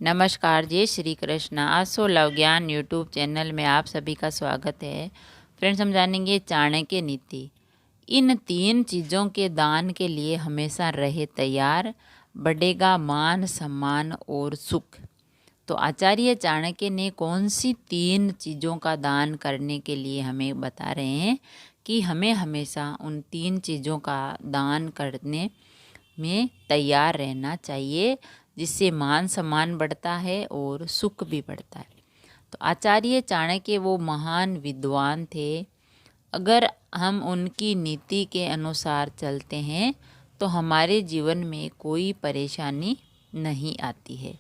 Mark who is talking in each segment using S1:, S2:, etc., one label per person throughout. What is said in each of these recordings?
S1: नमस्कार, जय श्री कृष्ण। आसो लव ज्ञान यूट्यूब चैनल में आप सभी का स्वागत है। फ्रेंड्स, हम जानेंगे चाणक्य नीति। इन 3 चीज़ों के दान के लिए हमेशा रहे तैयार, बढ़ेगा मान सम्मान और सुख। तो आचार्य चाणक्य ने कौन सी 3 चीज़ों का दान करने के लिए हमें बता रहे हैं कि हमें हमेशा उन 3 चीज़ों का दान करने में तैयार रहना चाहिए, जिससे मान सम्मान बढ़ता है और सुख भी बढ़ता है। तो आचार्य चाणक्य वो महान विद्वान थे। अगर हम उनकी नीति के अनुसार चलते हैं तो हमारे जीवन में कोई परेशानी नहीं आती है।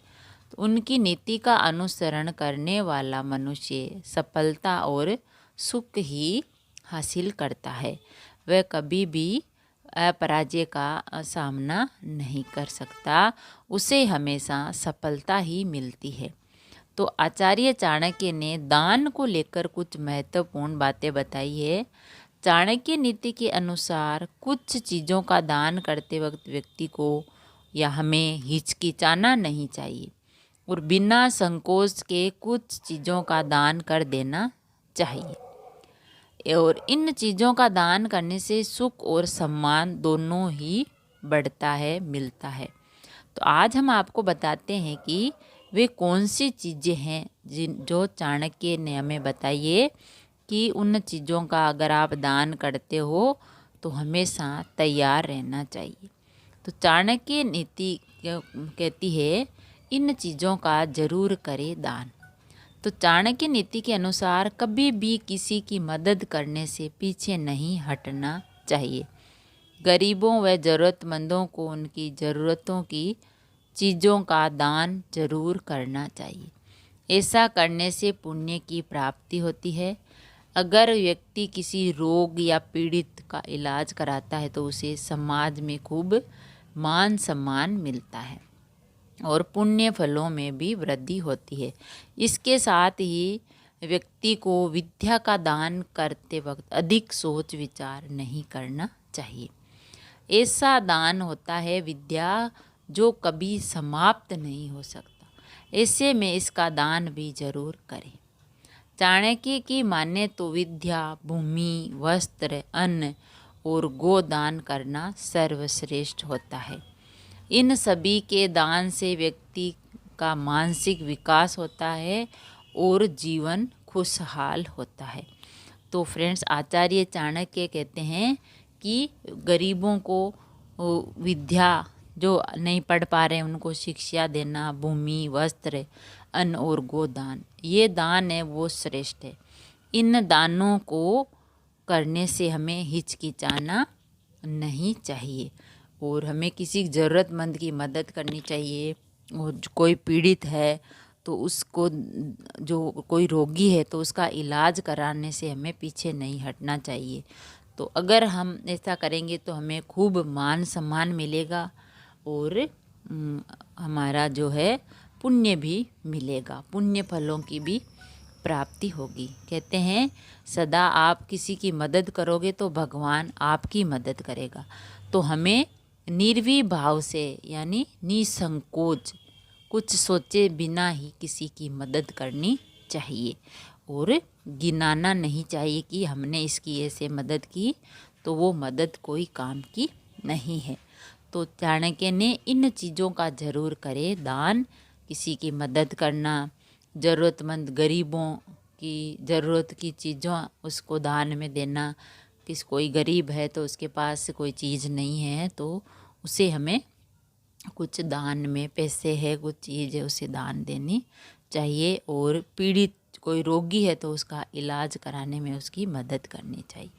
S1: तो उनकी नीति का अनुसरण करने वाला मनुष्य सफलता और सुख ही हासिल करता है। वह कभी भी अपराजय का सामना नहीं कर सकता, उसे हमेशा सफलता ही मिलती है। तो आचार्य चाणक्य ने दान को लेकर कुछ महत्वपूर्ण बातें बताई है। चाणक्य नीति के अनुसार कुछ चीज़ों का दान करते वक्त व्यक्ति को या हमें हिचकिचाना नहीं चाहिए और बिना संकोच के कुछ चीज़ों का दान कर देना चाहिए। और इन चीज़ों का दान करने से सुख और सम्मान दोनों ही बढ़ता है, मिलता है। तो आज हम आपको बताते हैं कि वे कौन सी चीज़ें हैं जो चाणक्य ने हमें बताइए कि उन चीज़ों का अगर आप दान करते हो तो हमेशा तैयार रहना चाहिए। तो चाणक्य नीति कहती है, इन चीज़ों का जरूर करें दान। तो चाणक्य नीति के अनुसार कभी भी किसी की मदद करने से पीछे नहीं हटना चाहिए। गरीबों व ज़रूरतमंदों को उनकी ज़रूरतों की चीज़ों का दान जरूर करना चाहिए। ऐसा करने से पुण्य की प्राप्ति होती है। अगर व्यक्ति किसी रोग या पीड़ित का इलाज कराता है तो उसे समाज में खूब मान सम्मान मिलता है और पुण्य फलों में भी वृद्धि होती है। इसके साथ ही व्यक्ति को विद्या का दान करते वक्त अधिक सोच विचार नहीं करना चाहिए। ऐसा दान होता है विद्या जो कभी समाप्त नहीं हो सकता, ऐसे में इसका दान भी जरूर करें। चाणक्य की माने तो विद्या, भूमि, वस्त्र, अन्न और गोदान करना सर्वश्रेष्ठ होता है। इन सभी के दान से व्यक्ति का मानसिक विकास होता है और जीवन खुशहाल होता है। तो फ्रेंड्स, आचार्य चाणक्य कहते हैं कि गरीबों को विद्या, जो नहीं पढ़ पा रहे हैं उनको शिक्षा देना, भूमि, वस्त्र, अन्न और गोदान, ये दान है वो श्रेष्ठ है। इन दानों को करने से हमें हिचकिचाना नहीं चाहिए और हमें किसी ज़रूरतमंद की मदद करनी चाहिए। और जो कोई पीड़ित है तो उसको, जो कोई रोगी है तो उसका इलाज कराने से हमें पीछे नहीं हटना चाहिए। तो अगर हम ऐसा करेंगे तो हमें खूब मान सम्मान मिलेगा और हमारा जो है पुण्य भी मिलेगा, पुण्य फलों की भी प्राप्ति होगी। कहते हैं सदा आप किसी की मदद करोगे तो भगवान आपकी मदद करेगा। तो हमें निर्भय भाव से यानी निसंकोच, कुछ सोचे बिना ही किसी की मदद करनी चाहिए और गिनाना नहीं चाहिए कि हमने इसकी ऐसे मदद की तो वो मदद कोई काम की नहीं है। तो चाणक्य ने इन चीज़ों का जरूर करे दान, किसी की मदद करना, ज़रूरतमंद गरीबों की ज़रूरत की चीज़ों उसको दान में देना। कोई गरीब है तो उसके पास कोई चीज़ नहीं है तो उसे हमें कुछ दान में, पैसे है, कुछ चीज़ है, उसे दान देनी चाहिए। और पीड़ित कोई रोगी है तो उसका इलाज कराने में उसकी मदद करनी चाहिए।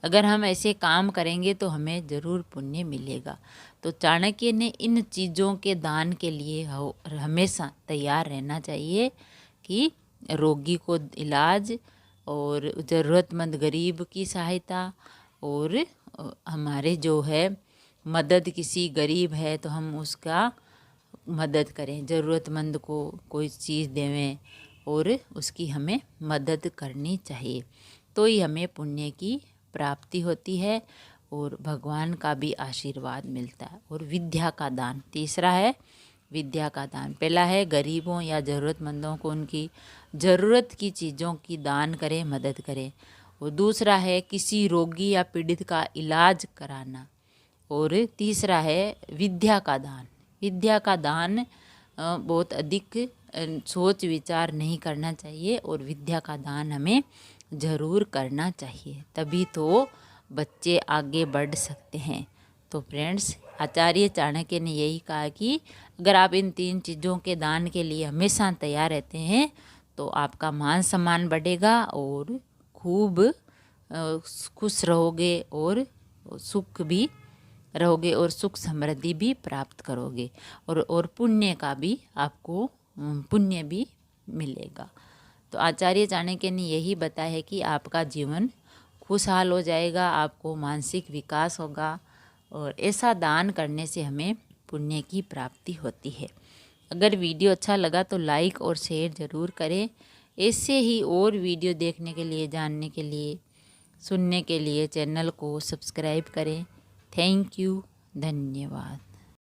S1: अगर हम ऐसे काम करेंगे तो हमें ज़रूर पुण्य मिलेगा। तो चाणक्य ने इन चीज़ों के दान के लिए हमेशा तैयार रहना चाहिए कि रोगी को इलाज और ज़रूरतमंद गरीब की सहायता और हमारे जो है मदद, किसी गरीब है तो हम उसका मदद करें, ज़रूरतमंद को कोई चीज़ देवें और उसकी हमें मदद करनी चाहिए। तो ही हमें पुण्य की प्राप्ति होती है और भगवान का भी आशीर्वाद मिलता है। और विद्या का दान तीसरा है, विद्या का दान। पहला है गरीबों या ज़रूरतमंदों को उनकी ज़रूरत की चीज़ों की दान करें, मदद करें। और दूसरा है किसी रोगी या पीड़ित का इलाज कराना। और तीसरा है विद्या का दान। विद्या का दान बहुत अधिक सोच विचार नहीं करना चाहिए और विद्या का दान हमें ज़रूर करना चाहिए, तभी तो बच्चे आगे बढ़ सकते हैं। तो फ्रेंड्स, आचार्य चाणक्य ने यही कहा कि अगर आप इन 3 चीज़ों के दान के लिए हमेशा तैयार रहते हैं तो आपका मान सम्मान बढ़ेगा और खूब खुश रहोगे और सुख भी रहोगे और सुख समृद्धि भी प्राप्त करोगे और पुण्य का भी आपको पुण्य भी मिलेगा। तो आचार्य चाणक्य ने यही बताया है कि आपका जीवन खुशहाल हो जाएगा, आपको मानसिक विकास होगा और ऐसा दान करने से हमें पुण्य की प्राप्ति होती है। अगर वीडियो अच्छा लगा तो लाइक और शेयर ज़रूर करें। ऐसे ही और वीडियो देखने के लिए, जानने के लिए, सुनने के लिए चैनल को सब्सक्राइब करें। थैंक यू, धन्यवाद।